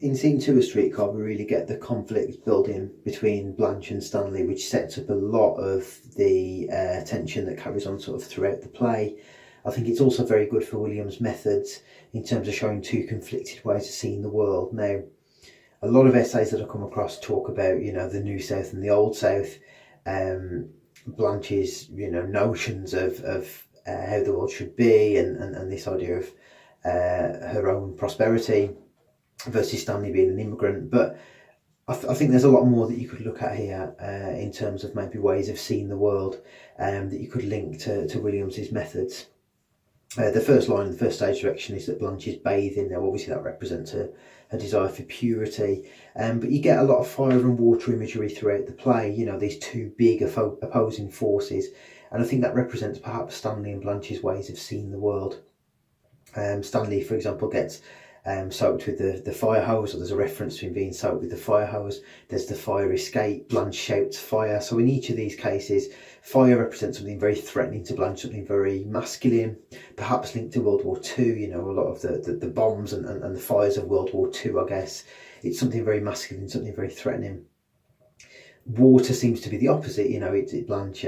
in scene 2 of Streetcar, we really get the conflict building between Blanche and Stanley, which sets up a lot of the tension that carries on sort of throughout the play. I think it's also very good for Williams' methods in terms of showing two conflicted ways of seeing the world. Now, a lot of essays that I come across talk about, the New South and the Old South. Blanche's, notions of how the world should be, and this idea of her own prosperity versus Stanley being an immigrant. But I think there's a lot more that you could look at here in terms of maybe ways of seeing the world that you could link to Williams's methods. The first line, the first stage direction, is that Blanche is bathing. Now, obviously, that represents her desire for purity, but you get a lot of fire and water imagery throughout the play. These two big opposing forces, and I think that represents perhaps Stanley and Blanche's ways of seeing the world. Stanley, for example, gets soaked with the fire hose, or there's a reference to him being soaked with the fire hose. There's the fire escape. Blanche shouts fire. So in each of these cases, fire represents something very threatening to Blanche, something very masculine, perhaps linked to World War II. A lot of the bombs and the fires of World War II, I guess. It's something very masculine, something very threatening. Water seems to be the opposite. Blanche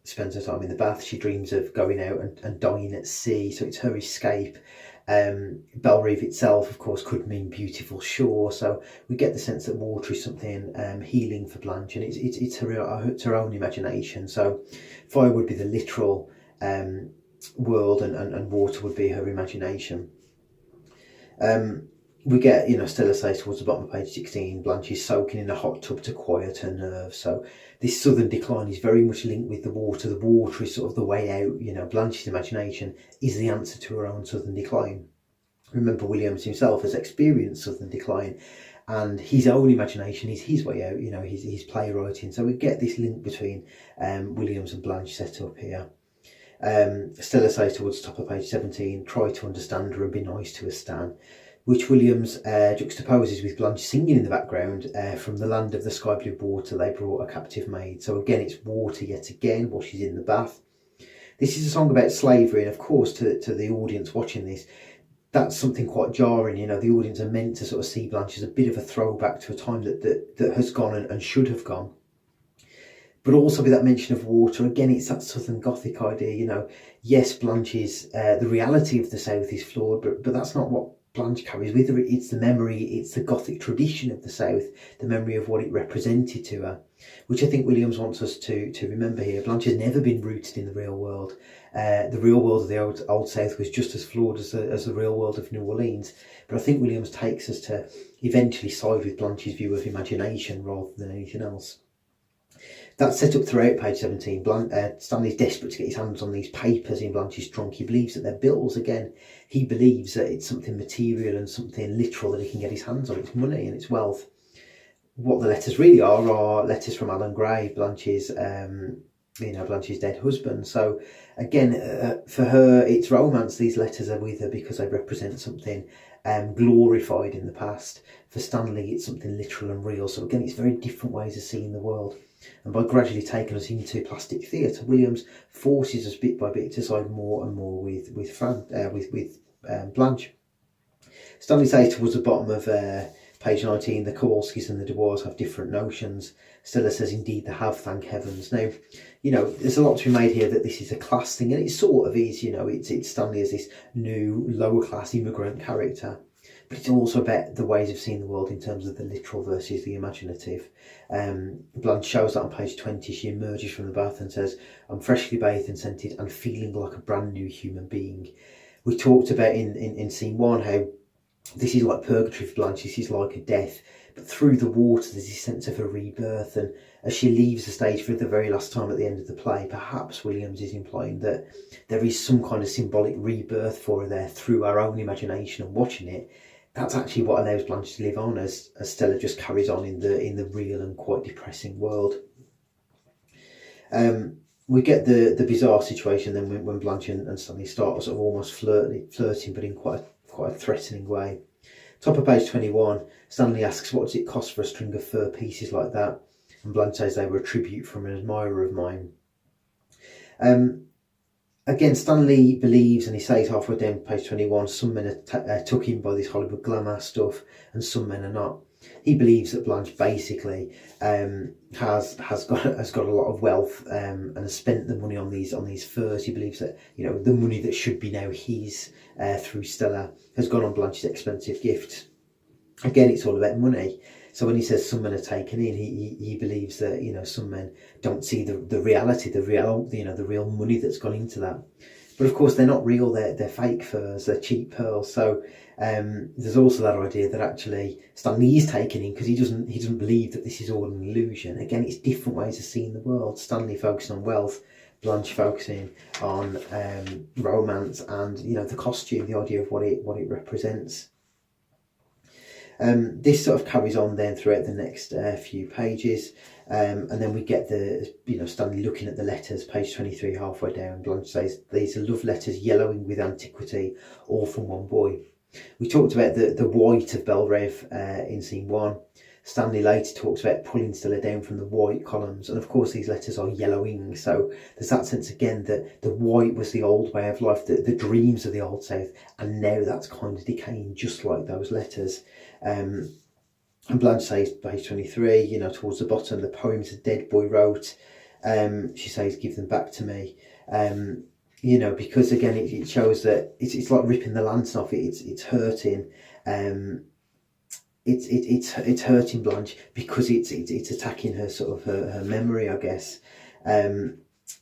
spends her time in the bath. She dreams of going out and dying at sea, so it's her escape. Bellerive itself, of course, could mean beautiful shore, so we get the sense that water is something healing for Blanche, and it's her own imagination. So fire would be the literal world, and water would be her imagination. We get, Stella says towards the bottom of page 16, Blanche is soaking in a hot tub to quiet her nerves. So this southern decline is very much linked with the water. The water is sort of the way out. Blanche's imagination is the answer to her own southern decline. Remember, Williams himself has experienced southern decline, and his own imagination is his way out. His playwriting. So we get this link between Williams and Blanche set up here. Stella says towards the top of page 17, try to understand her and be nice to her, Stan, which Williams juxtaposes with Blanche singing in the background, from the land of the sky blue water they brought a captive maid. So again, it's water yet again while she's in the bath. This is a song about slavery, and of course to the audience watching this, that's something quite jarring. The audience are meant to sort of see Blanche as a bit of a throwback to a time that has gone and should have gone. But also with that mention of water, again, it's that Southern Gothic idea. Yes, Blanche is, the reality of the South is flawed, but that's not what Blanche carries with her. It's the memory, it's the Gothic tradition of the South, the memory of what it represented to her, which I think Williams wants us to remember here. Blanche has never been rooted in the real world. The real world of the old South was just as flawed as the real world of New Orleans. But I think Williams takes us to eventually side with Blanche's view of imagination rather than anything else. That's set up throughout page 17. Stanley's desperate to get his hands on these papers in Blanche's trunk. He believes that they're bills again. He believes that it's something material and something literal that he can get his hands on. It's money and it's wealth. What the letters really are letters from Alan Gray, Blanche's dead husband. So again, for her, it's romance. These letters are with her because they represent something glorified in the past. For Stanley, it's something literal and real. So again, it's very different ways of seeing the world. And by gradually taking us into plastic theatre, Williams forces us bit by bit to side more and more with Blanche. Stanley says towards the bottom of page 19, the Kowalskis and the Dubois have different notions. Stella says, indeed, they have, thank heavens. Now, there's a lot to be made here that this is a class thing, and it sort of is. It's Stanley as this new lower class immigrant character. But it's also about the ways of seeing the world in terms of the literal versus the imaginative. Blanche shows that on page 20. She emerges from the bath and says, I'm freshly bathed and scented and feeling like a brand new human being. We talked about in scene 1 how this is like purgatory for Blanche. This is like a death. But through the water, there's this sense of a rebirth. And as she leaves the stage for the very last time at the end of the play, perhaps Williams is implying that there is some kind of symbolic rebirth for her there through our own imagination and watching it. That's actually what allows Blanche to live on as Stella just carries on in the real and quite depressing world. We get the bizarre situation then when Blanche and Stanley start sort of almost flirting, but in quite a threatening way. Top of page 21, Stanley asks, what does it cost for a string of fur pieces like that? And Blanche says they were a tribute from an admirer of mine. Again, Stanley believes, and he says halfway down page 21, some men are took in by this Hollywood glamour stuff and some men are not. He believes that Blanche basically has got a lot of wealth and has spent the money on these furs. He believes that, you know, the money that should be now his through Stella has gone on Blanche's expensive gifts. Again, it's all about money. So when he says some men are taken in, he believes that, you know, some men don't see the reality, the real money that's gone into that. But of course, they're not real. They're fake furs. They're cheap pearls. So there's also that idea that actually Stanley is taken in because he doesn't believe that this is all an illusion. Again, it's different ways of seeing the world. Stanley focusing on wealth, Blanche focusing on romance and, you know, the costume, the idea of what it represents. This sort of carries on then throughout the next few pages, and then we get the, you know, Stanley looking at the letters, page 23, halfway down. Blanche says, "These are love letters yellowing with antiquity, all from one boy." We talked about the white of Belrive in scene 1. Stanley later talks about pulling Stella down from the white columns, and of course these letters are yellowing, so there's that sense again that the white was the old way of life, the dreams of the Old South, and now that's kind of decaying just like those letters. And Blanche says, page 23, you know, towards the bottom, the poems a dead boy wrote, she says, "Give them back to me." You know, because again it shows that it's like ripping the lantern off. It's hurting. It's hurting Blanche because it's attacking her sort of her memory, I guess.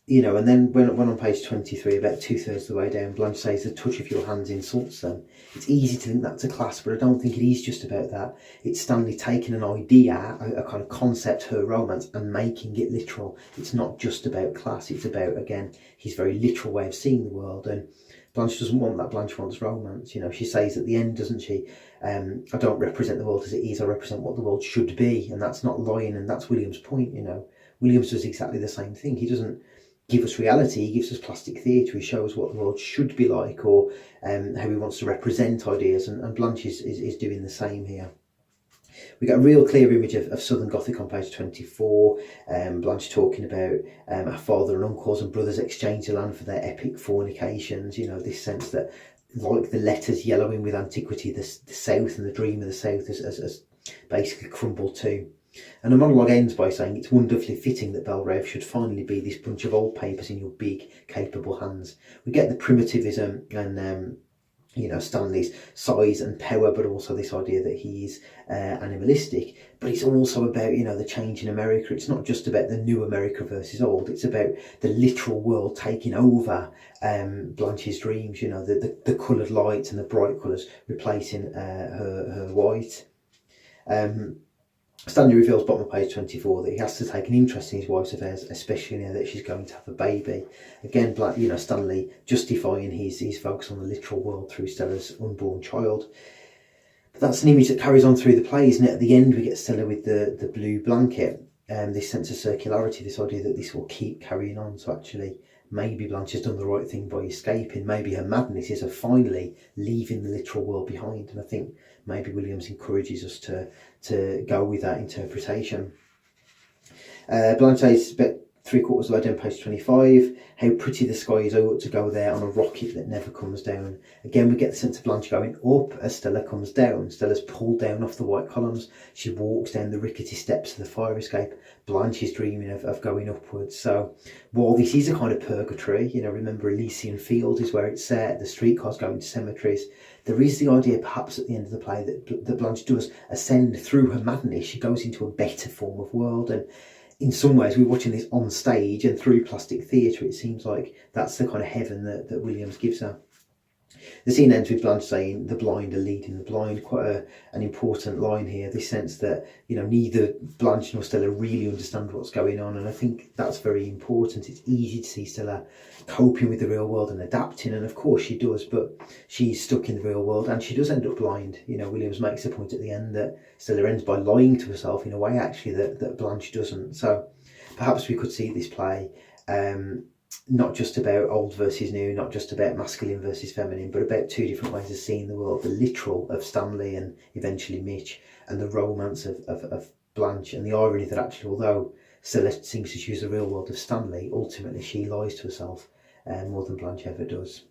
You know, and then when on page 23, about 2/3 of the way down, Blanche says, "The touch of your hands insults them." It's easy to think that's a class, but I don't think it is just about that. It's Stanley taking an idea, a kind of concept, her romance, and making it literal. It's not just about class, it's about, again, his very literal way of seeing the world. And Blanche doesn't want that. Blanche wants romance. You know, she says at the end, doesn't she, "I don't represent the world as it is, I represent what the world should be." And that's not lying, and that's William's point, you know. Williams does exactly the same thing. He doesn't give us reality, he gives us plastic theatre. He shows what the world should be like, or how he wants to represent ideas, and Blanche is doing the same here. We get a real clear image of Southern Gothic on page 24. Blanche talking about her father and uncles and brothers exchange the land for their epic fornications. You know, this sense that, like the letters yellowing with antiquity, the South and the dream of the South has basically crumbled too. And the monologue ends by saying, "It's wonderfully fitting that Belrive should finally be this bunch of old papers in your big, capable hands." We get the primitivism and you know, Stanley's size and power, but also this idea that he's animalistic. But it's also about, you know, the change in America. It's not just about the new America versus old. It's about the literal world taking over Blanche's dreams. You know, the coloured lights and the bright colours replacing her white. Stanley reveals, bottom of page 24, that he has to take an interest in his wife's affairs, especially now that she's going to have a baby. Again, you know, Stanley justifying his focus on the literal world through Stella's unborn child. But that's an image that carries on through the play, isn't it? At the end, we get Stella with the blue blanket, this sense of circularity, this idea that this will keep carrying on. So actually, maybe Blanche has done the right thing by escaping. Maybe her madness is of finally leaving the literal world behind. And I think maybe Williams encourages us to go with that interpretation. Blanche says, about 3/4 of the way down page 25, "How pretty the sky is, I ought to go there on a rocket that never comes down." Again, we get the sense of Blanche going up as Stella comes down. Stella's pulled down off the white columns. She walks down the rickety steps of the fire escape. Blanche is dreaming of going upwards. So while this is a kind of purgatory, you know, remember Elysian Field is where it's set, the streetcars going to cemeteries, there is the idea perhaps at the end of the play that Blanche does ascend through her madness. She goes into a better form of world, and in some ways we're watching this on stage and through plastic theatre. It seems like that's the kind of heaven that Williams gives her. The scene ends with Blanche saying, "The blind are leading the blind." Quite an important line here, this sense that, you know, neither Blanche nor Stella really understand what's going on, and I think that's very important. It's easy to see Stella coping with the real world and adapting, and of course she does, but she's stuck in the real world and she does end up blind. You know, Williams makes the point at the end that Stella ends by lying to herself in a way actually that Blanche doesn't. So perhaps we could see this play not just about old versus new, not just about masculine versus feminine, but about two different ways of seeing the world: the literal of Stanley and eventually Mitch, and the romance of Blanche, and the irony that actually, although Celeste seems to choose the real world of Stanley, ultimately she lies to herself more than Blanche ever does.